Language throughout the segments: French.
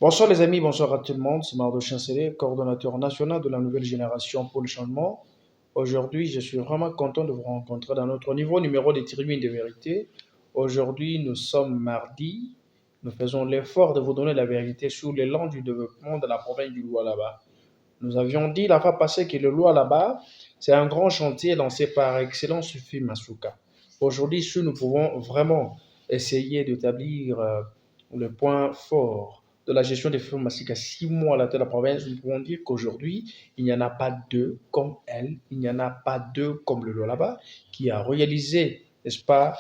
Bonsoir les amis, bonsoir à tout le monde. C'est Mardo Chancelier, coordonnateur national de la nouvelle génération pour le changement. Aujourd'hui, je suis vraiment content de vous rencontrer dans notre niveau numéro des tribunes de vérité. Aujourd'hui, nous sommes mardi. Nous faisons l'effort de vous donner la vérité sur l'élan du développement de la province du Lualaba. Nous avions dit la fois passée que le Lualaba, c'est un grand chantier lancé par Excellence Sufi Masuka. Aujourd'hui, si nous pouvons vraiment essayer d'établir le point fort de la gestion des fonds massiques à 6 mois à la tête de la province, nous pouvons dire qu'aujourd'hui, il n'y en a pas deux comme elle, il n'y en a pas deux comme le Lualaba, qui a réalisé, n'est-ce pas,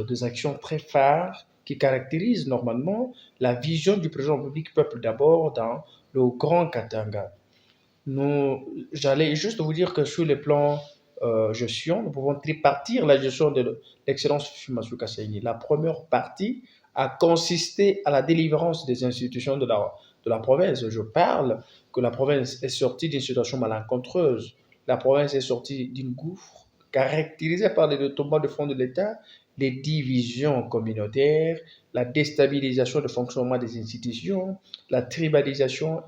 des actions très phares qui caractérisent normalement la vision du président public peuple d'abord dans le Grand Katanga. J'allais juste vous dire que sur le plan gestion, nous pouvons tripartir la gestion de l'excellence Fumasuka Saini. La première partie a consisté à la délivrance des institutions de la province. Je parle que la province est sortie d'une situation malencontreuse. La province est sortie d'une gouffre caractérisée par les détournements de fonds de l'État, les divisions communautaires, la déstabilisation du fonctionnement des institutions, la tribalisation,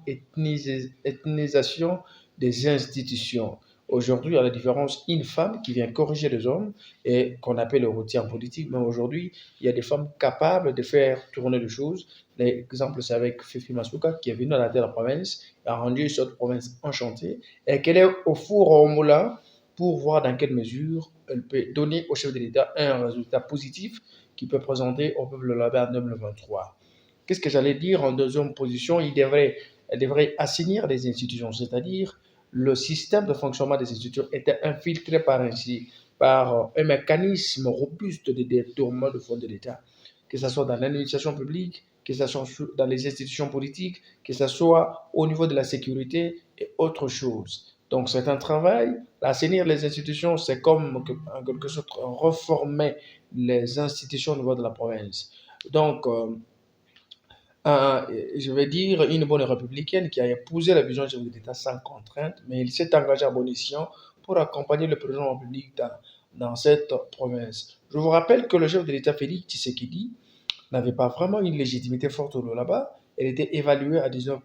ethnisation des institutions. Aujourd'hui, il y a la différence une femme qui vient corriger les hommes et qu'on appelle le routier en politique, mais aujourd'hui, il y a des femmes capables de faire tourner les choses. L'exemple, c'est avec Fifi Masuka qui est venue à la tête de la province, a rendu cette province enchantée et qu'elle est au four au moulin pour voir dans quelle mesure elle peut donner au chef de l'État un résultat positif qui peut présenter au peuple là-bas en 2023. Qu'est-ce que j'allais dire en deuxième position? Elle devrait assainir les institutions, c'est-à-dire le système de fonctionnement des institutions était infiltré par un mécanisme robuste de détournement de fonds de l'État, que ce soit dans l'administration publique, que ce soit dans les institutions politiques, que ce soit au niveau de la sécurité et autre chose. Donc c'est un travail. Assainir les institutions, c'est comme en quelque sorte reformer les institutions au niveau de la province. Donc, je vais dire, une bonne républicaine qui a épousé la vision de l'État sans contrainte, mais il s'est engagé à bon escient pour accompagner le président de la République dans cette province. Je vous rappelle que le chef de l'État, Félix Tshisekedi, n'avait pas vraiment une légitimité forte là-bas, elle était évaluée à 19%.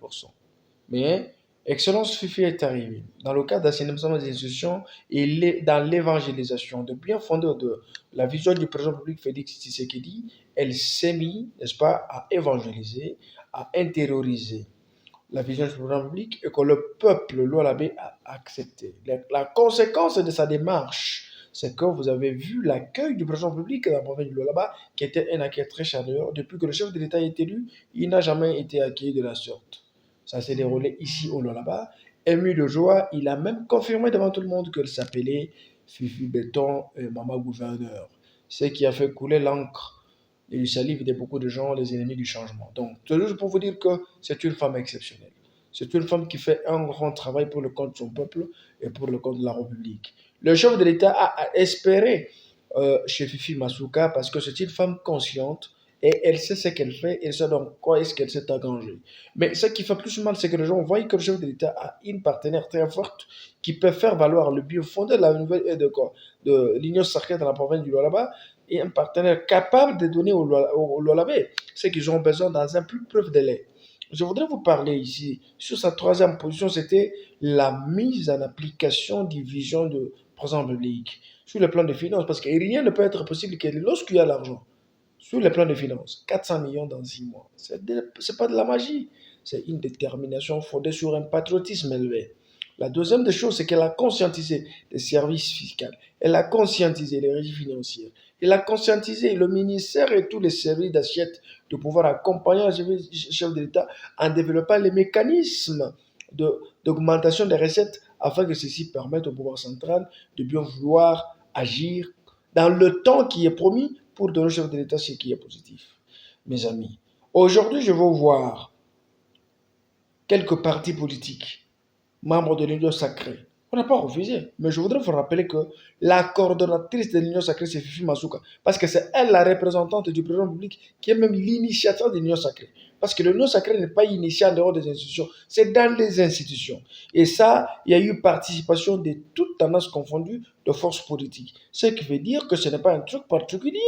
Mais Excellence Fifi est arrivée dans le cadre d'assainissement des institutions et dans l'évangélisation de bien fondé de la vision du président public Félix Tshisekedi, elle s'est mise, n'est-ce pas, à évangéliser, à intérioriser la vision du président public et que le peuple l'Olabé a accepté. La conséquence de sa démarche, c'est que vous avez vu l'accueil du président public dans la province du Lualaba, qui était un accueil très chaleureux. Depuis que le chef de l'État est élu, il n'a jamais été accueilli de la sorte. Ça s'est déroulé ici au Lualaba. Ému de joie, il a même confirmé devant tout le monde qu'il s'appelait Fifi Béton et Maman Gouverneur. Ce qui a fait couler l'encre et du salive de beaucoup de gens, les ennemis du changement. Donc, c'est juste pour vous dire que c'est une femme exceptionnelle. C'est une femme qui fait un grand travail pour le compte de son peuple et pour le compte de la République. Le chef de l'État a espéré chez Fifi Masuka parce que c'est une femme consciente et elle sait ce qu'elle fait, elle sait donc quoi est-ce qu'elle s'est engagée. Mais ce qui fait plus mal, c'est que les gens voient que le chef de l'État a une partenaire très forte qui peut faire valoir le bien fondé de la nouvelle de l'Union sacrée dans la province du Lualaba et un partenaire capable de donner au Lualabé ce qu'ils ont besoin dans un plus bref délai. Je voudrais vous parler ici sur sa troisième position, c'était la mise en application des visions de président public sur le plan des finances, parce que rien ne peut être possible que lorsqu'il y a l'argent sur le plan des finances, 400 millions dans 6 mois, c'est pas de la magie, c'est une détermination fondée sur un patriotisme élevé. La deuxième des choses, c'est qu'elle a conscientisé les services fiscaux, elle a conscientisé les régies financières, elle a conscientisé le ministère et tous les services d'assiette de pouvoir accompagner le chef de l'État en développant les mécanismes d'augmentation des recettes afin que ceci permette au pouvoir central de bien vouloir agir dans le temps qui est promis pour donner au chef de l'État ce qui est positif. Mes amis, aujourd'hui, je vais voir quelques partis politiques, membres de l'Union sacrée. On n'a pas refusé, mais je voudrais vous rappeler que la coordonnatrice de l'Union sacrée, c'est Fifi Masuka, parce que c'est elle la représentante du président public qui est même l'initiateur de l'Union sacrée. Parce que l'Union sacrée n'est pas initiée en dehors des institutions, c'est dans les institutions. Et ça, il y a eu participation de toutes tendances confondues de forces politiques. Ce qui veut dire que ce n'est pas un truc particulier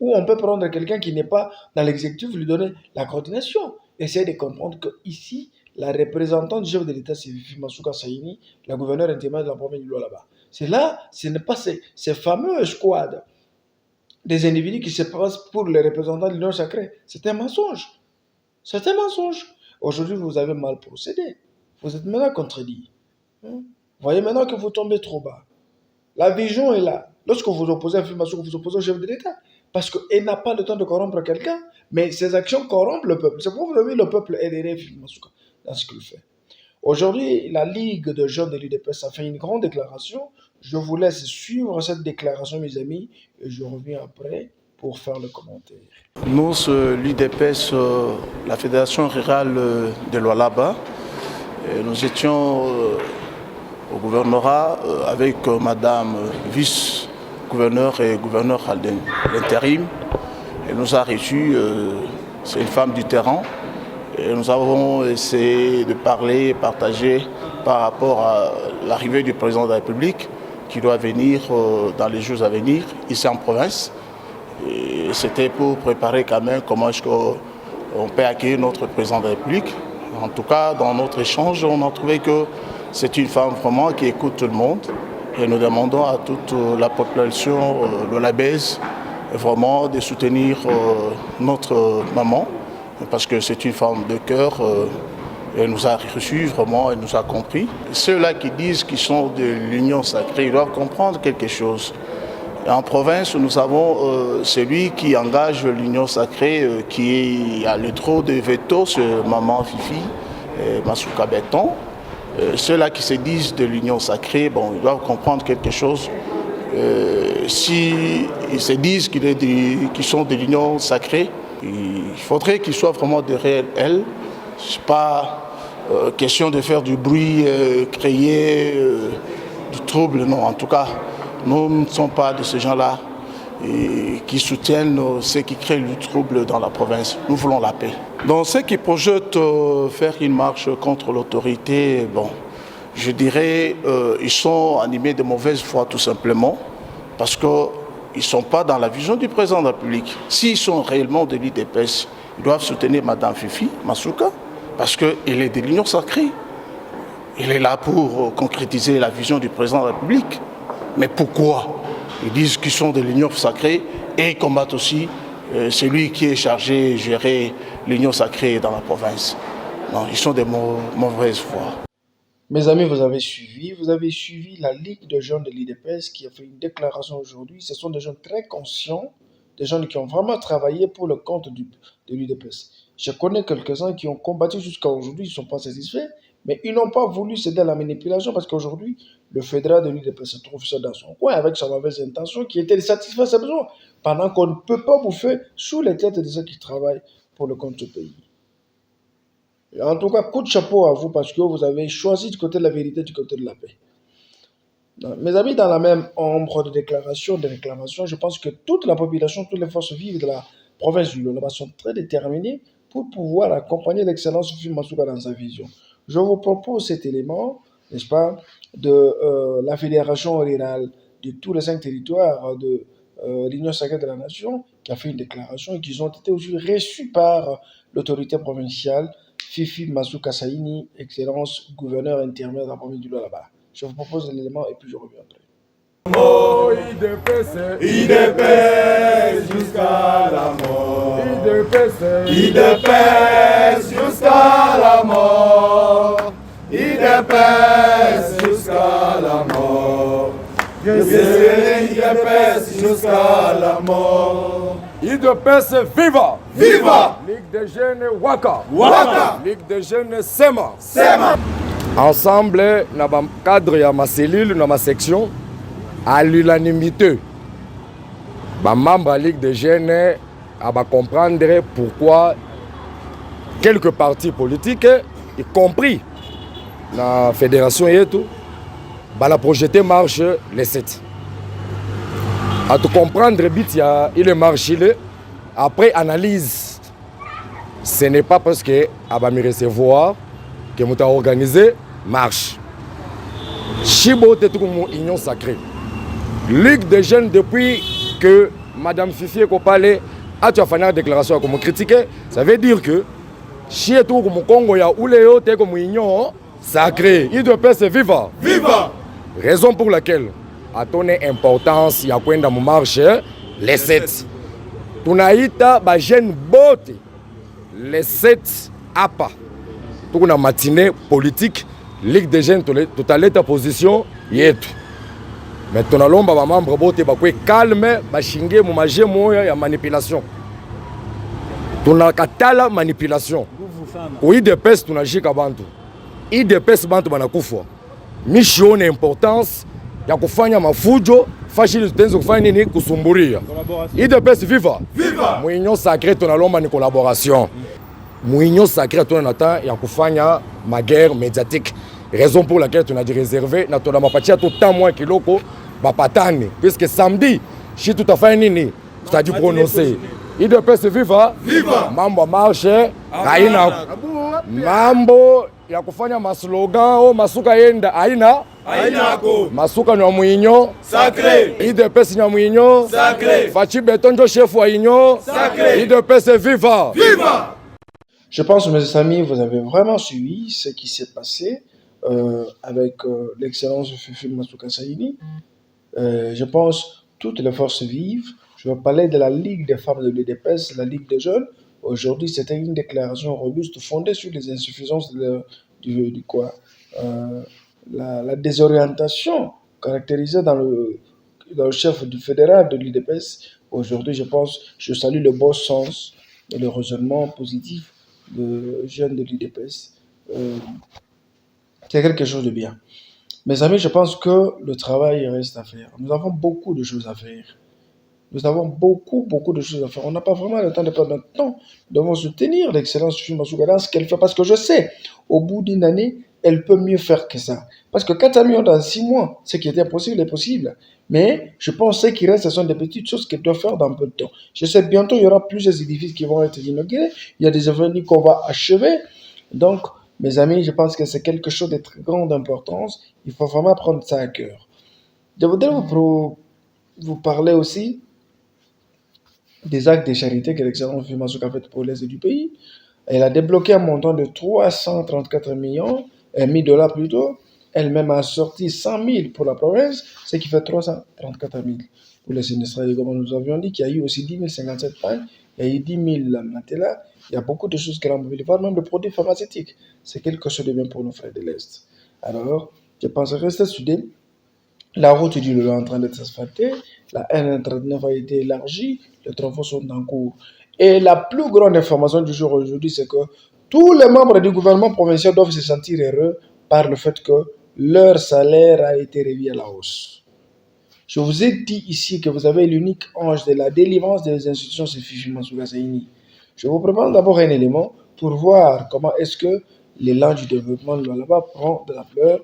où on peut prendre quelqu'un qui n'est pas dans l'exécutif, lui donner la coordination. essayer de comprendre que ici, la représentante du chef de l'État, c'est Fifi Masuka Saini, la gouverneure intérimaire de la province du Lualaba. C'est là, ce n'est pas ces fameux squads des individus qui se passent pour les représentants de l'Union sacrée. C'est un mensonge. C'est un mensonge. Aujourd'hui, vous avez mal procédé. Vous êtes maintenant contredit. Vous voyez maintenant que vous tombez trop bas. La vision est là. Lorsque vous opposez à Fifi Masuka, vous opposez au chef de l'État. Parce qu'il n'a pas le temps de corrompre quelqu'un, mais ses actions corrompent le peuple. C'est pourquoi vous avez vu le peuple aider Fifi Masuka dans ce qu'il fait. Aujourd'hui, la Ligue de jeunes de l'UDPS a fait une grande déclaration. Je vous laisse suivre cette déclaration, mes amis, et je reviens après pour faire le commentaire. Nous, l'UDPS, la Fédération rurale de Lualaba, nous étions au gouvernorat avec Madame vice-gouverneur et gouverneur à l'intérim. Elle nous a reçus, c'est une femme du terrain. Et nous avons essayé de parler, partager par rapport à l'arrivée du président de la République qui doit venir dans les jours à venir ici en province. Et c'était pour préparer quand même comment est-ce qu'on peut accueillir notre président de la République. En tout cas, dans notre échange, on a trouvé que c'est une femme vraiment qui écoute tout le monde. Et nous demandons à toute la population de la Baise vraiment de soutenir notre maman. Parce que c'est une femme de cœur, elle nous a reçus vraiment, elle nous a compris. Ceux-là qui disent qu'ils sont de l'union sacrée, ils doivent comprendre quelque chose. En province, nous avons celui qui engage l'union sacrée, qui a le trop de veto, c'est Maman Fifi, Masuka Béton. Ceux-là qui se disent de l'union sacrée, bon, ils doivent comprendre quelque chose. S'ils se disent qu'ils sont de l'union sacrée, il faudrait qu'ils soient vraiment derrière elle. Ce n'est pas question de faire du bruit, créer du trouble, non. En tout cas, nous ne sommes pas de ces gens-là qui soutiennent ceux qui créent du trouble dans la province. Nous voulons la paix. Donc ceux qui projettent faire une marche contre l'autorité, bon, je dirais ils sont animés de mauvaise foi tout simplement, parce que ils ne sont pas dans la vision du président de la République. S'ils sont réellement de l'UDPS, ils doivent soutenir Mme Fifi Masuka, parce qu'elle est de l'Union sacrée. Elle est là pour concrétiser la vision du président de la République. Mais pourquoi ils disent qu'ils sont de l'Union sacrée et ils combattent aussi celui qui est chargé de gérer l'Union sacrée dans la province? Non, ils sont de mauvaise foi. Mes amis, vous avez suivi la Ligue de jeunes de l'UDPS qui a fait une déclaration aujourd'hui. Ce sont des jeunes très conscients, des jeunes qui ont vraiment travaillé pour le compte de l'UDPS. Je connais quelques-uns qui ont combattu jusqu'à aujourd'hui, ils ne sont pas satisfaits, mais ils n'ont pas voulu céder à la manipulation parce qu'aujourd'hui, le fédéral de l'UDPS se trouve seul dans son coin avec sa mauvaise intention qui était de satisfaire ses besoins, pendant qu'on ne peut pas bouffer sous les têtes de ceux qui travaillent pour le compte du pays. Et en tout cas, coup de chapeau à vous parce que vous avez choisi du côté de la vérité, du côté de la paix. Mes amis, dans la même ombre de déclaration, de réclamation, je pense que toute la population, toutes les forces vives de la province du Lualaba sont très déterminées pour pouvoir accompagner l'excellence Fifi Masuka dans sa vision. Je vous propose cet élément, n'est-ce pas, de la fédération rurale de tous les 5 territoires de l'Union sacrée de la nation qui a fait une déclaration et qui ont été aussi reçus par l'autorité provinciale Fifi Masuka Saini, excellence gouverneur intérimaire de la province du Lualaba. Je vous propose l'élément et puis je reviendrai. Oh, IDPS jusqu'à la mort. IDPS jusqu'à la mort. IDPS jusqu'à la mort. IDPS jusqu'à la mort. IDPS viva! Viva! Ligue des jeunes Waka! Waka! Ligue des jeunes Sema! Sema! Ensemble, dans le cadre de ma cellule, dans ma section, à l'unanimité, les membres de la Ligue des jeunes vont comprendre pourquoi quelques partis politiques, y compris la fédération et tout, la projeter marche les 7. À tout comprendre, il est marché. Après analyse, ce n'est pas parce que me recevoir que nous avons organisé marche. Chibo est une union sacrée. Ligue des jeunes, depuis que Mme Fifi est parlé, a fait une déclaration comme critiquer, ça veut dire que Chie tout comme Congo ya Ouléo te comme union sacrée. UDPS viva. Viva! Raison pour laquelle a donné importance ya kwenda mu marche les 7. Tunaita ba jeune bote les 7 apa. Tukuna matinée politique Ligue des jeunes totaleta position yetu. Mais tunalomba ba membre bote ba kwe calme ba shinge mu maje moya ya manipulation. Tunakatala manipulation. Ku IDPS tunashika bantu. IDPS bantu banakufa. Mission importance ya kufanya mafujo fashili tutenze kufanya nini kusumburia. IDPS viva. Viva! Muunion sacrée tunalomba ni collaboration. Muunion sacrée tunata ya kufanya ma guerre médiatique. Raison pour laquelle tu as dit réservé na tona mapatia tout temps moins kiloko bapatane puisque samedi si tout a fait nini tu as dû prononcer IDPS viva Viva! mambo marche haina mambo ya kufanya maslogan o masuka yenda haina masuka ni muinyo Sacré! IDPS ni muinyo Sacré! Fachi Betonjo chef wa union Sacré! IDPS viva. Viva! Je pense, mes amis, vous avez vraiment suivi ce qui s'est passé avec l'excellence de Fifi Masuka Saini. Je pense toutes les forces vives. Je vais parler de la Ligue des femmes de l'UDPS, la Ligue des jeunes. Aujourd'hui, c'était une déclaration robuste fondée sur les insuffisances la désorientation caractérisée dans le chef du fédéral de l'UDPS. Aujourd'hui, je salue le bon sens et le raisonnement positif de jeunes de l'UDPS. C'est quelque chose de bien. Mes amis, je pense que le travail reste à faire. Nous avons beaucoup de choses à faire. Nous avons beaucoup de choses à faire. On n'a pas vraiment le temps de perdre notre temps. Nous devons soutenir l'excellence de Fifi Masuka dans ce qu'elle fait. Parce que je sais, au bout d'une année, elle peut mieux faire que ça. Parce que 400 millions dans 6 mois, ce qui était impossible est possible. Mais je pense que ce qui reste, ce sont des petites choses qu'elle doit faire dans peu de temps. Je sais bientôt, il y aura plusieurs édifices qui vont être inaugurés. Il y a des événements qu'on va achever. Donc, mes amis, je pense que c'est quelque chose de très grande importance. Il faut vraiment prendre ça à cœur. Je voudrais vous parler aussi des actes de charité que l'excellence Fifi Masuka a fait pour l'Est du pays. Elle a débloqué un montant de 334 millions, $1000 plutôt. Elle-même a sorti 100 000 pour la province, ce qui fait 334 000 pour les sinistrés. Comme nous avions dit, qu'il y a eu aussi 10 057 pannes, il y a eu 10 000 matelas, il y a beaucoup de choses qu'elle a mobilisées, voire même de produits pharmaceutiques. C'est quelque chose de bien pour nos frères de l'Est. Alors, je pense rester soudé. La route du Lolo est en train d'être asphaltée, la N39 a été élargie, les travaux sont en cours. Et la plus grande information du jour aujourd'hui, c'est que tous les membres du gouvernement provincial doivent se sentir heureux par le fait que leur salaire a été revu à la hausse. Je vous ai dit ici que vous avez l'unique ange de la délivrance des institutions, c'est Fifi Masuka Saini. Je vous prépare d'abord un élément pour voir comment est-ce que l'élan du développement de là-bas prend de la fleur.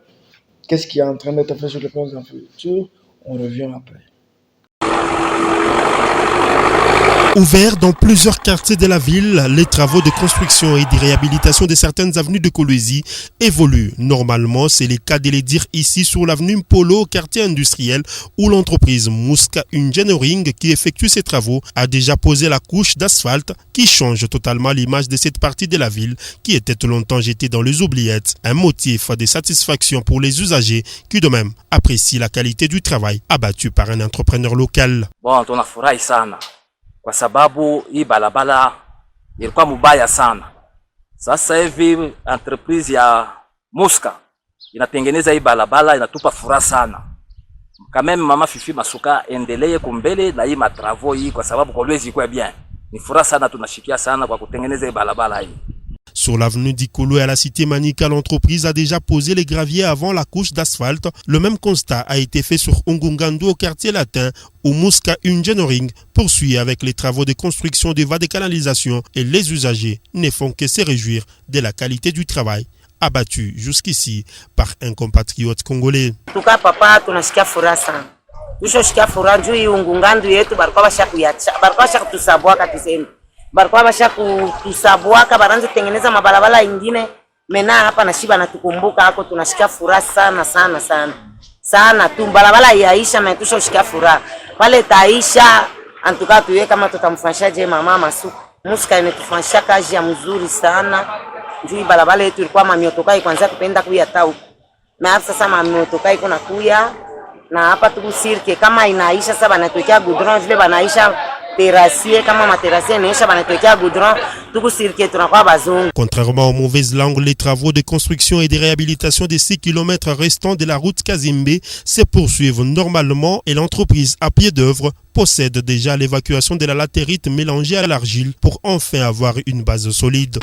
Qu'est-ce qui est en train d'être fait sur le plan de la future? On revient après. Ouverts dans plusieurs quartiers de la ville, les travaux de construction et de réhabilitation de certaines avenues de Kolwezi évoluent. Normalement, c'est le cas de les dire ici sur l'avenue Mpolo, quartier industriel, où l'entreprise Muska Engineering qui effectue ces travaux a déjà posé la couche d'asphalte qui change totalement l'image de cette partie de la ville qui était longtemps jetée dans les oubliettes. Un motif de satisfaction pour les usagers qui de même apprécient la qualité du travail abattu par un entrepreneur local. Bon, tunafurahi sana. Kwa sababu hii barabara ilikuwa mubaya sana. Sasa hivi entreprise ya Muska inatengeneza hii barabara, inatupa furaha sana. Kama mama Fifi Masuka endelee kumbele na hii matravo hii kwa sababu Kolwezi iko bien. Ni furaha sana, tunashikia sana kwa kutengeneza hii barabara hii. Sur l'avenue d'Ikolo et à la cité Manika, l'entreprise a déjà posé les graviers avant la couche d'asphalte. Le même constat a été fait sur Ongungandu au quartier latin où Muska Engineering poursuit avec les travaux de construction des voies de canalisation et les usagers ne font que se réjouir de la qualité du travail abattu jusqu'ici par un compatriote congolais. En tout cas, papa, tunasikia furaha sana. Tushoshikia furaha juu hii Ongungandu yetu barikuwa bashakuyacha, barikuwa bashakutusabwaka tuseme. Barikuwa bashakutusabwaka baranze tengeneza mabalabala ingine. Mena hapa na shiba natukumbuka hako, tunasikia furaha sana sana sana. Sana tu balabala yaisha na tushoshikia furaha. Pale taisha antuka tuye kama tutamfanyisha je mama Masuka. Muska imetufanyisha kazi ya mzuri sana. Njui balabala yetu ilikuwa mamiotokai kwanza kupenda kuya tau. Na hapa sasa mamiotokai kuna kuya na hapa tuku sirke kama inaisha sasa banatuwekea goudron vile banaisha terrassier kama materrassier inaisha banatuwekea goudron tuku sirke tunakuwa bazungu. Contrairement aux mauvaises langues, les travaux de construction et de réhabilitation des 6 km restants de la route Kazimbe se poursuivent normalement et l'entreprise à pied d'œuvre possède déjà l'évacuation de la latérite mélangée à l'argile pour enfin avoir une base solide.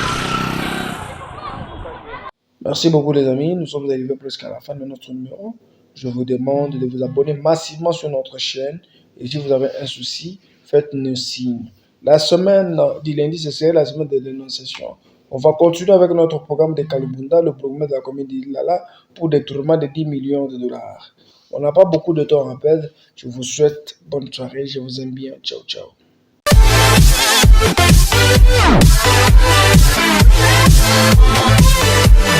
Merci beaucoup les amis, nous sommes arrivés presque à la fin de notre numéro. Je vous demande de vous abonner massivement sur notre chaîne et si vous avez un souci, faites-nous signe. La semaine du lundi, ce serait la semaine de dénonciation. On va continuer avec notre programme de Kalibunda, le programme de la commune d'Ilala pour détournement de 10 millions de dollars. On n'a pas beaucoup de temps à perdre. Je vous souhaite bonne soirée, je vous aime bien. Ciao, ciao.